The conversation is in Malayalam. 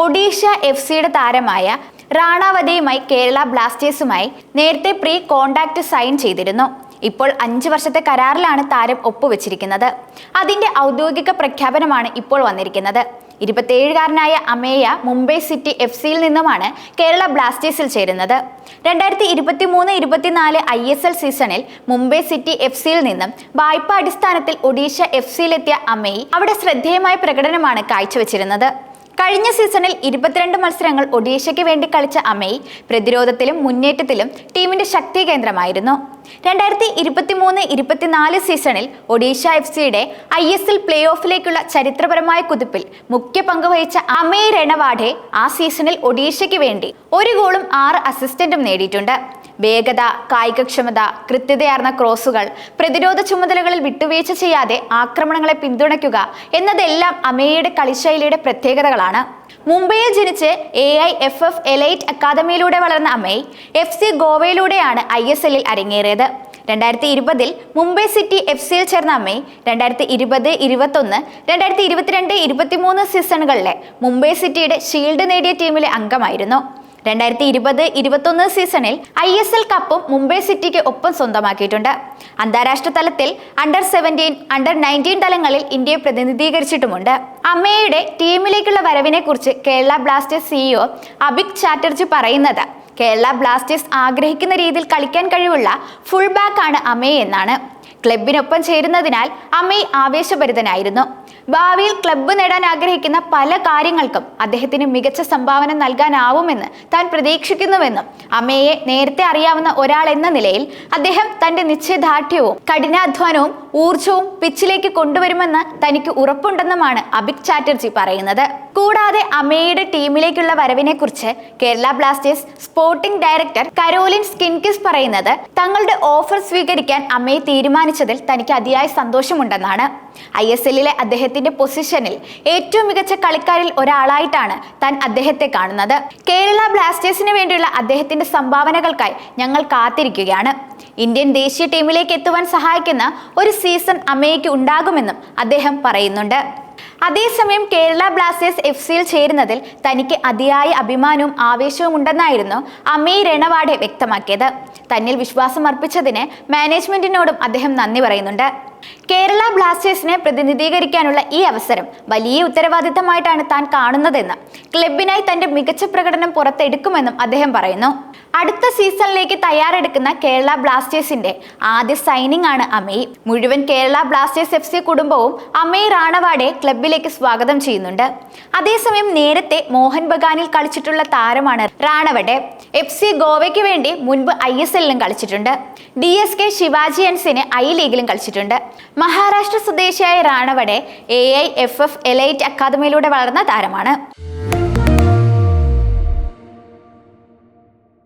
ഒഡീഷ FC താരമായ റാണാവതയുമായി കേരള ബ്ലാസ്റ്റേഴ്സുമായി നേരത്തെ പ്രീ കോൺട്രാക്ട് സൈൻ ചെയ്തിരുന്നു. ഇപ്പോൾ 5 വർഷത്തെ കരാറിലാണ് താരം ഒപ്പുവെച്ചിരിക്കുന്നത്. അതിന്റെ ഔദ്യോഗിക പ്രഖ്യാപനമാണ് ഇപ്പോൾ വന്നിരിക്കുന്നത്. 27-കാരനായ അമേയ മുംബൈ സിറ്റി FC നിന്നുമാണ് കേരള ബ്ലാസ്റ്റേഴ്സിൽ ചേരുന്നത്. 2023-24 ISL സീസണിൽ മുംബൈ സിറ്റി FC നിന്നും വായ്പാ അടിസ്ഥാനത്തിൽ ഒഡീഷ FC-ലെത്തിയ അമേയ് അവിടെ ശ്രദ്ധേയമായ പ്രകടനമാണ് കാഴ്ചവെച്ചിരുന്നത്. കഴിഞ്ഞ സീസണിൽ 22 മത്സരങ്ങൾ ഒഡീഷയ്ക്ക് വേണ്ടി കളിച്ച അമേയ് പ്രതിരോധത്തിലും മുന്നേറ്റത്തിലും ടീമിന്റെ ശക്തി കേന്ദ്രമായിരുന്നു. 2023-24 സീസണിൽ ഒഡീഷ FC-യുടെ ISL പ്ലേ ഓഫിലേക്കുള്ള ചരിത്രപരമായ കുതിപ്പിൽ മുഖ്യ പങ്ക് വഹിച്ച അമേയ് രണവാഡെ ആ സീസണിൽ ഒഡീഷയ്ക്ക് വേണ്ടി 1 ഗോളും 6 അസിസ്റ്റന്റും നേടിയിട്ടുണ്ട്. വേഗത, കായികക്ഷമത, കൃത്യതയാർന്ന ക്രോസുകൾ, പ്രതിരോധ ചുമതലകളിൽ വിട്ടുവീഴ്ച ചെയ്യാതെ ആക്രമണങ്ങളെ പിന്തുണയ്ക്കുക എന്നതെല്ലാം അമേയയുടെ കളിശൈലിയുടെ പ്രത്യേകതകളാണ്. മുംബൈയിൽ ജനിച്ച് AIFF എലൈറ്റ് അക്കാദമിയിലൂടെ വളർന്ന അമേയ് FC ഗോവയിലൂടെയാണ് ISL-ൽ അരങ്ങേറിയത്. 2020-ൽ മുംബൈ സിറ്റി FC-യിൽ ചേർന്ന അമേയ് 2020-21, 2022-23 സീസണുകളിലെ മുംബൈ സിറ്റിയുടെ ഷീൽഡ് നേടിയ ടീമിലെ അംഗമായിരുന്നു. 2020-21 സീസണിൽ ISL കപ്പും മുംബൈ സിറ്റിക്ക് ഒപ്പം സ്വന്തമാക്കിയിട്ടുണ്ട്. അന്താരാഷ്ട്ര തലത്തിൽ അണ്ടർ-17, അണ്ടർ-19 തലങ്ങളിൽ ഇന്ത്യയെ പ്രതിനിധീകരിച്ചിട്ടുമുണ്ട്. അമേയയുടെ ടീമിലേക്കുള്ള വരവിനെ കുറിച്ച് കേരള ബ്ലാസ്റ്റേഴ്സ് CEO അഭിക് ചാറ്റർജി പറയുന്നത്, കേരള ബ്ലാസ്റ്റേഴ്സ് ആഗ്രഹിക്കുന്ന രീതിയിൽ കളിക്കാൻ കഴിവുള്ള ഫുൾ ബാക്ക് ആണ് അമേയ് എന്നാണ്. ക്ലബിനൊപ്പം ചേരുന്നതിനാൽ അമേയ് ആവേശഭരിതനായിരുന്നു. ഭാവിയിൽ ക്ലബ്ബ് നേടാൻ ആഗ്രഹിക്കുന്ന പല കാര്യങ്ങൾക്കും അദ്ദേഹത്തിന് മികച്ച സംഭാവന നൽകാനാവുമെന്ന് താൻ പ്രതീക്ഷിക്കുന്നുവെന്നും അമേയെ നേരത്തെ അറിയാവുന്ന ഒരാൾ എന്ന നിലയിൽ അദ്ദേഹം തന്റെ നിശ്ചയദാർഢ്യവും കഠിനാധ്വാനവും ഊർജവും പിച്ചിലേക്ക് കൊണ്ടുവരുമെന്ന് തനിക്ക് ഉറപ്പുണ്ടെന്നുമാണ് അഭിക് ചാറ്റർജി പറയുന്നത്. കൂടാതെ അമേയുടെ ടീമിലേക്കുള്ള വരവിനെ കുറിച്ച് Kerala Blasters sporting director Karolis Skinkys പറയുന്നത്, തങ്ങളുടെ ഓഫർ സ്വീകരിക്കാൻ അമേയ് തീരുമാനിച്ചതിൽ തനിക്ക് അതിയായ സന്തോഷമുണ്ടെന്നാണ്. ISL-ലെ അദ്ദേഹത്തിന്റെ പൊസിഷനിൽ ഏറ്റവും മികച്ച കളിക്കാരിൽ ഒരാളായിട്ടാണ് താൻ അദ്ദേഹത്തെ കാണുന്നത്. കേരള ബ്ലാസ്റ്റേഴ്സിന് വേണ്ടിയുള്ള അദ്ദേഹത്തിന്റെ സംഭാവനകൾക്കായി ഞങ്ങൾ കാത്തിരിക്കുകയാണ്. ഇന്ത്യൻ ദേശീയ ടീമിലേക്ക് എത്തുവാൻ സഹായിക്കുന്ന ഒരു സീസൺ അമേയ്ക്ക് ഉണ്ടാകുമെന്നും അദ്ദേഹം പറയുന്നുണ്ട്. അതേസമയം കേരള ബ്ലാസ്റ്റേഴ്സ് FC-യിൽ ചേരുന്നതിൽ തനിക്ക് അതിയായ അഭിമാനവും ആവേശവും ഉണ്ടെന്നായിരുന്നു അമേയ് രണവാഡെ വ്യക്തമാക്കിയത്. തന്നിൽ വിശ്വാസം അർപ്പിച്ചതിന് മാനേജ്മെന്റിനോടും അദ്ദേഹം നന്ദി പറയുന്നുണ്ട്. കേരള ബ്ലാസ്റ്റേഴ്സിനെ പ്രതിനിധീകരിക്കാനുള്ള ഈ അവസരം വലിയ ഉത്തരവാദിത്തമായിട്ടാണ് താൻ കാണുന്നതെന്ന്, ക്ലബിനായി തന്റെ മികച്ച പ്രകടനം പുറത്തെടുക്കുമെന്നും അദ്ദേഹം പറയുന്നു. അടുത്ത സീസണിലേക്ക് തയ്യാറെടുക്കുന്ന കേരള ബ്ലാസ്റ്റേഴ്സിന്റെ ആദ്യ സൈനിങ് ആണ് അമേയ്. മുഴുവൻ കേരള ബ്ലാസ്റ്റേഴ്സ് FC കുടുംബവും അമേയ് റാണവാഡെ ക്ലബിലേക്ക് സ്വാഗതം ചെയ്യുന്നുണ്ട്. അതേസമയം നേരത്തെ മോഹൻ ബഗാനിൽ കളിച്ചിട്ടുള്ള താരമാണ് റാണവഡെ. FC ഗോവയ്ക്ക് വേണ്ടി മുൻപ് ISL-ലും കളിച്ചിട്ടുണ്ട്. DSK ശിവാജിയൻസിന് I-ലീഗിലും കളിച്ചിട്ടുണ്ട്. മഹാരാഷ്ട്ര സ്വദേശിയായ റാണവഡെ AIFF എലൈറ്റ് അക്കാദമിയിലൂടെ വളർന്ന താരമാണ്.